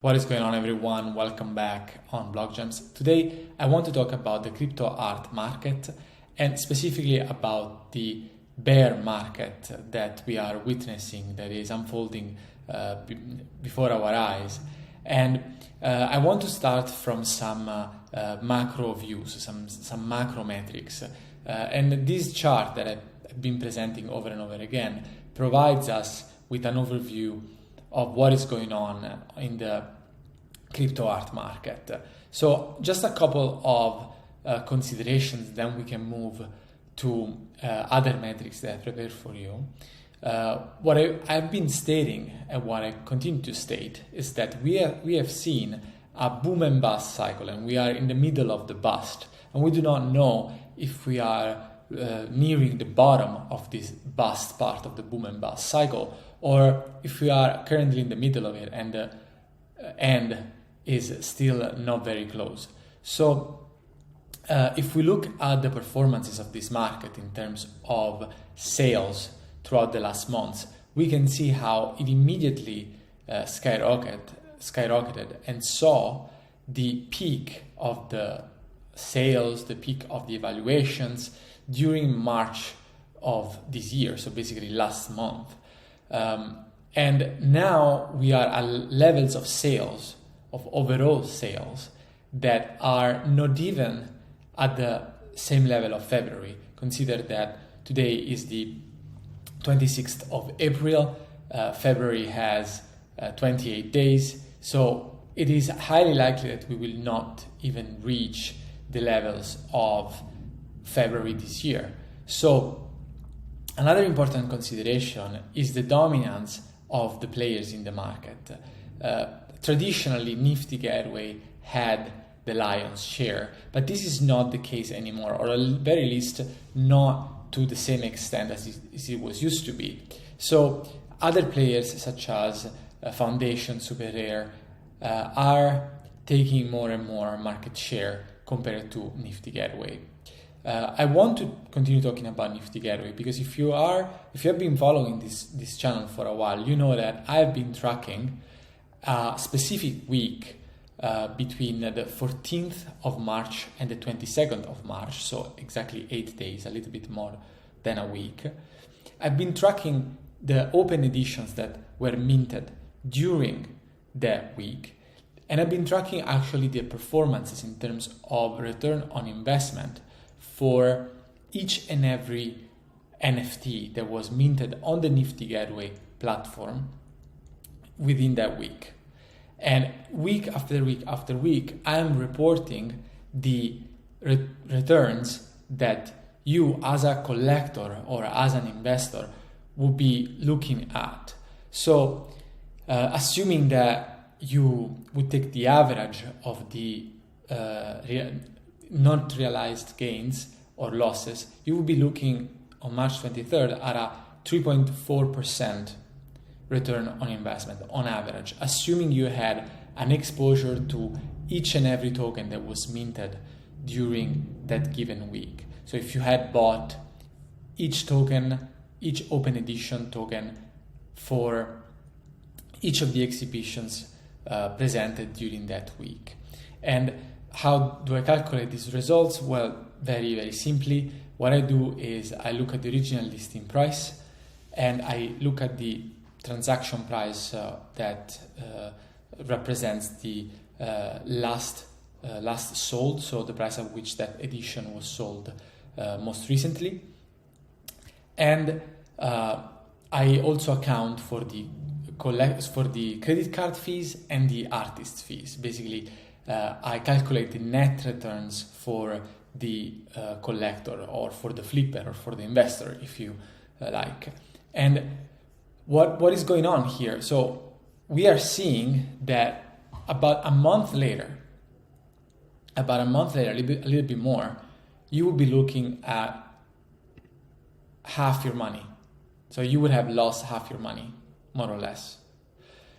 What is going on, everyone? Welcome back on Block Gems. Today I want to talk about the crypto art market and specifically about the bear market that we are witnessing, that is unfolding before our eyes. And I want to start from some macro views, some macro metrics. And this chart that I've been presenting over and over again provides us with an overview of what is going on in the crypto art market. So just a couple of considerations, then we can move to other metrics that I prepared for you. What I've been stating and what I continue to state is that we have seen a boom and bust cycle, and we are in the middle of the bust, and we do not know if we are nearing the bottom of this bust part of the boom and bust cycle, or if we are currently in the middle of it and the end is still not very close. So if we look at the performances of this market in terms of sales throughout the last months, we can see how it immediately skyrocketed and saw the peak of the sales, the peak of the evaluations during March of this year, so basically last month. And now we are at levels of sales, of overall sales, that are not even at the same level of February. Consider that today is the 26th of April, February has 28 days, so it is highly likely that we will not even reach the levels of February this year. So another important consideration is the dominance of the players in the market. Traditionally, Nifty Gallery had the lion's share, but this is not the case anymore, or at the very least not to the same extent as it was used to be. So other players such as Foundation, Super Rare are taking more and more market share compared to Nifty Gallery. I want to continue talking about Nifty Gallery because if you have been following this channel for a while, you know that I've been tracking a specific week between the 14th of March and the 22nd of March, so exactly 8 days, a little bit more than a week. I've been tracking the open editions that were minted during that week, and I've been tracking actually the performances in terms of return on investment for each and every NFT that was minted on the Nifty Gallery platform within that week. And week after week after week, I am reporting the returns that you as a collector or as an investor will be looking at. So assuming that you would take the average of the not realized gains or losses, you will be looking on March 23rd at a 3.4% return on investment on average, assuming you had an exposure to each and every token that was minted during that given week. So if you had bought each token, each open edition token for each of the exhibitions presented during that week. And how do I calculate these results? Well, very, very simply, what I do is I look at the original listing price and I look at the transaction price that represents the last sold, so the price at which that edition was sold most recently. And I also account for the credit card fees and the artist fees. Basically, I calculate the net returns for the collector or for the flipper or for the investor, if you like. And what is going on here? So we are seeing that about a month later, a little bit more, you will be looking at half your money. So you would have lost half your money, more or less.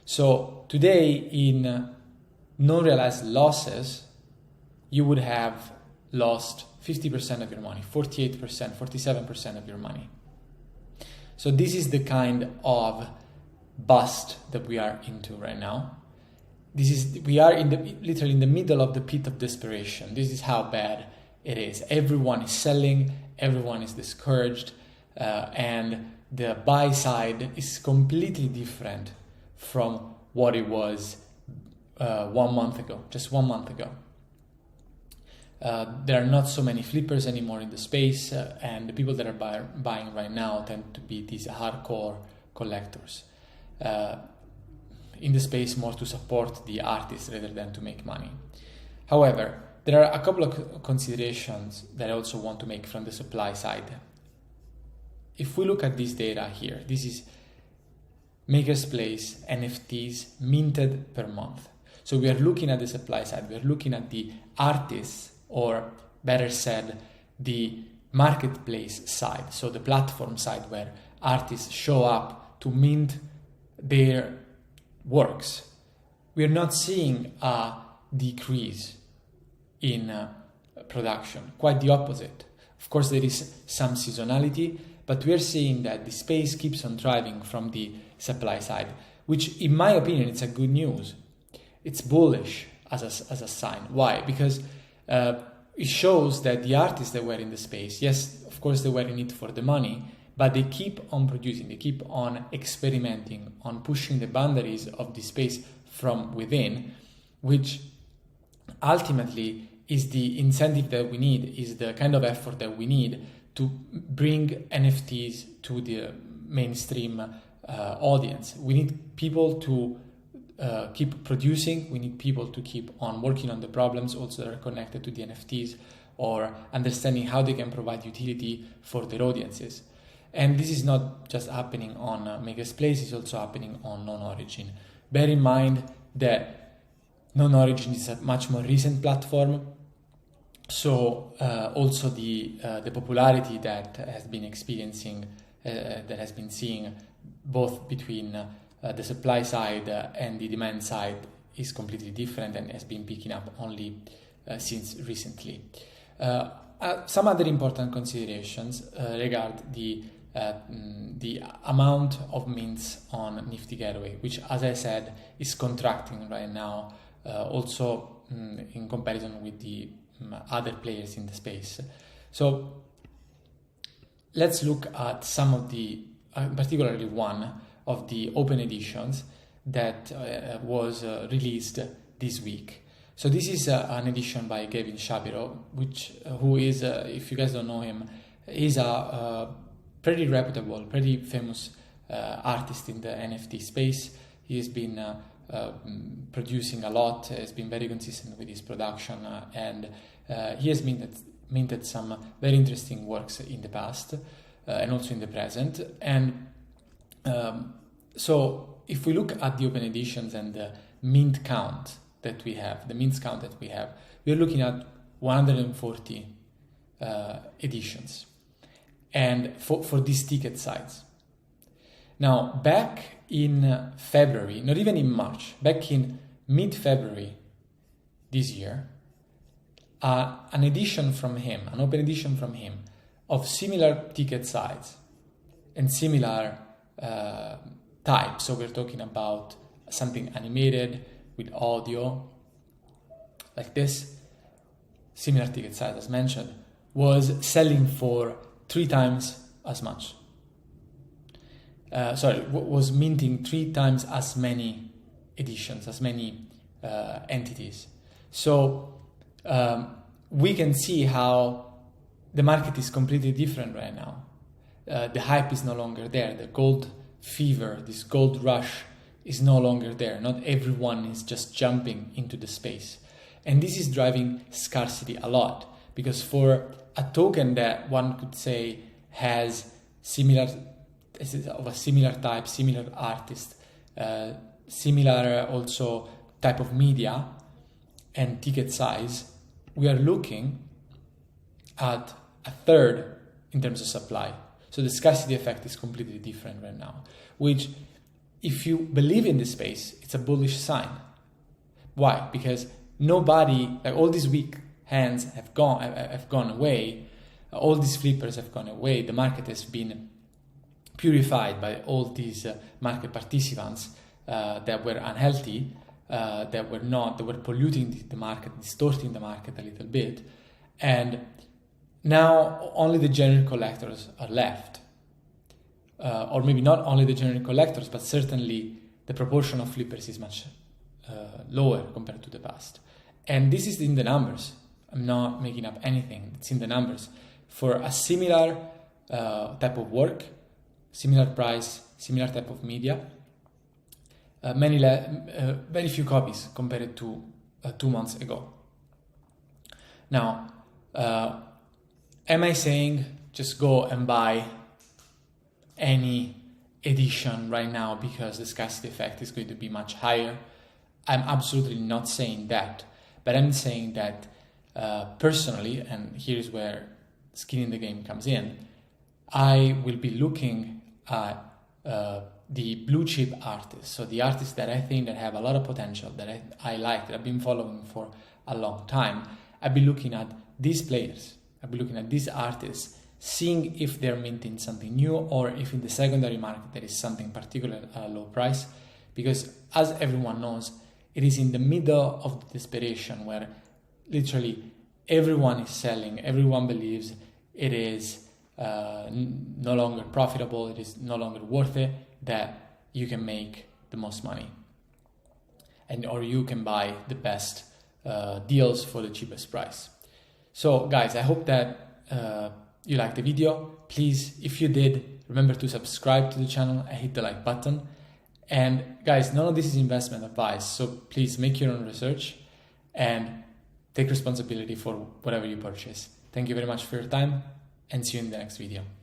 So today in non-realized losses, you would have lost 50% of your money, 48%, 47% of your money. So this is the kind of bust that we are into right now. we are literally in the middle of the pit of desperation. This is how bad it is. Everyone is selling, everyone is discouraged, and the buy side is completely different from what it was 1 month ago, just 1 month ago. There are not so many flippers anymore in the space, and the people that are buying right now tend to be these hardcore collectors in the space, more to support the artists rather than to make money. However, there are a couple of considerations that I also want to make from the supply side. If we look at this data here, this is Maker's Place NFTs minted per month. So we are looking at the supply side, we are looking at the artists, or better said, the marketplace side, so the platform side where artists show up to mint their works. We are not seeing a decrease in production, quite the opposite. Of course, there is some seasonality, but we are seeing that the space keeps on thriving from the supply side, which in my opinion, it's a good news. It's bullish as a sign. Why? Because it shows that the artists that were in the space, yes, of course they were in it for the money, but they keep on producing, they keep on experimenting, on pushing the boundaries of the space from within, which ultimately is the incentive that we need, is the kind of effort that we need to bring NFTs to the mainstream audience. We need people to keep producing, we need people to keep on working on the problems also that are connected to the NFTs, or understanding how they can provide utility for their audiences. And this is not just happening on Maker's Place, it's also happening on Non-Origin. Bear in mind that Non-Origin is a much more recent platform, so also the popularity that has been experiencing, that has been seeing both between the supply side and the demand side is completely different and has been picking up only since recently. Some other important considerations regard the amount of mints on Nifty Gallery, which, as I said, is contracting right now, also in comparison with the other players in the space. So let's look at some of the, particularly one of the open editions that was released this week. So this is an edition by Gavin Shapiro, who is, if you guys don't know him, is a pretty reputable, pretty famous artist in the NFT space. He has been producing a lot, has been very consistent with his production, and he has minted some very interesting works in the past and also in the present. And so if we look at the open editions and the mint count that we have, we're looking at 140 editions, and for these ticket size. Now, back in February, not even in March, back in mid-February this year, an edition from him, an open edition from him, of similar ticket size and similar type, so we're talking about something animated with audio, like this, similar ticket size as mentioned, was selling for 3 times as much. Was minting 3 times as many editions, as many entities. So we can see how the market is completely different right now. The hype is no longer there. The gold fever, this gold rush, is no longer there. Not everyone is just jumping into the space. And this is driving scarcity a lot, because for a token that one could say has of a similar type, similar artist, similar also type of media and ticket size, we are looking at a third in terms of supply. So the scarcity effect is completely different right now, which, if you believe in this space, it's a bullish sign. Why? Because nobody, like all these weak hands have gone away, all these flippers have gone away, the market has been purified by all these market participants that were unhealthy, that were polluting the market, distorting the market a little bit. And now only the general collectors are left. Or maybe not only the general collectors, but certainly the proportion of flippers is much lower compared to the past. And this is in the numbers. I'm not making up anything. It's in the numbers. For a similar type of work, similar price, similar type of media, very few copies compared to 2 months ago. Now, am I saying just go and buy any edition right now because the scarcity effect is going to be much higher? I'm absolutely not saying that, but I'm saying that personally, and here's where skin in the game comes in, I will be looking at the blue chip artists, so the artists that I think that have a lot of potential, that I like, that I've been following for a long time. I'll be looking at these players, I'll be looking at these artists, seeing if they're minting something new or if in the secondary market there is something particular at a low price. Because as everyone knows, it is in the middle of the desperation where literally everyone is selling, everyone believes it is no longer profitable, it is no longer worth it, that you can make the most money, or you can buy the best deals for the cheapest price. So guys, I hope that you liked the video. Please, if you did, remember to subscribe to the channel and hit the like button. And guys, none of this is investment advice, so please make your own research and take responsibility for whatever you purchase. Thank you very much for your time, and see you in the next video.